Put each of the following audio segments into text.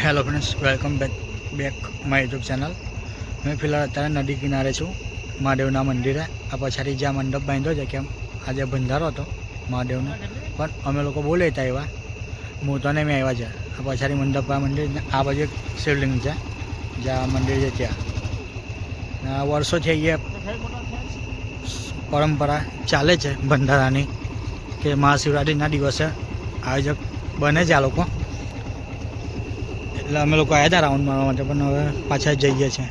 Hello friends, welcome back my YouTube channel. મેં ફિલહાલ અત્યારે નદી કિનારે છું, મહાદેવના મંદિરે. આ પછાડી જ્યાં મંડપ બાંધ્યો છે, કેમ આજે ભંડારો હતો મહાદેવનો, પણ અમે લોકો બહુ લેતા આવ્યા. હું તો નહીં, મેં આવ્યા છે. આ પછાડી મંડપ મંદિર, આ બાજુ એક શિવલિંગ છે જ્યાં મંદિર છે ત્યાં. વર્ષોથી અહીંયા પરંપરા ચાલે છે ભંડારાની, કે મહાશિવરાત્રિના દિવસે આયોજક બને છે આ લોકો. એટલે અમે લોકો આવ્યા હતા રાઉન્ડ મારવા માટે, પણ હવે પાછા જઈએ છીએ.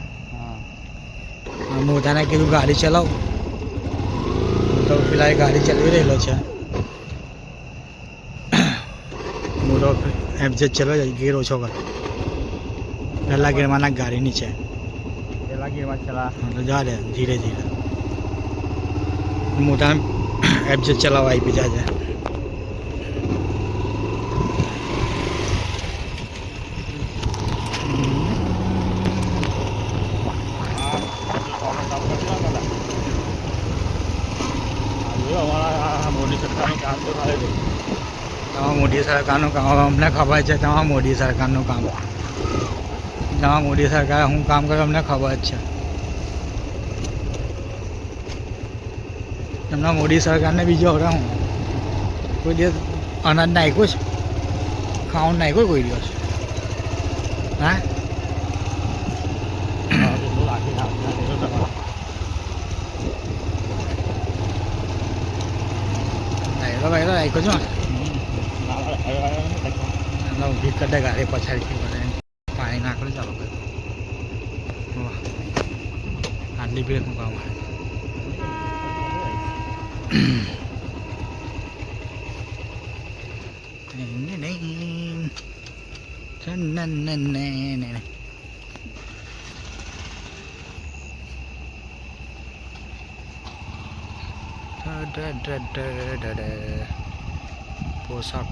મોટાને કીધું ગાડી ચલાવ, તો ફિલહાલ ગાડી ચલાવી રહેલો છે. મોટો એફજેડ ચલાવે છે, ગેર ઓછો કર. પહેલાં ગેરમાં ના ગાડી નીચે, પહેલાં ગેરમાં ચલા તો જા દે ધીરે ધીરે. મોટાને એફજેડ ચલાવવા આપી જાય છે. મોદી સરકારનું કામ અમને ખબર છે. તમારા મોદી સરકારનું કામ, તમારા મોદી સરકાર શું કામ કરે અમને ખબર જ છે. એમના મોદી સરકારને બીજો હવે હું કોઈ દિવસ અનાજ નાખ્યું છે, ખાવાનું નાખ્યું કોઈ દિવસ? હા, ભાઈ રાખ્યો છો ને ઊભી કદે ગાડી પછાડીથી બધે પાણી નાખેલું. ચાલો ભાઈ, આટલી ભીડ શું કામ આવે? પોશાક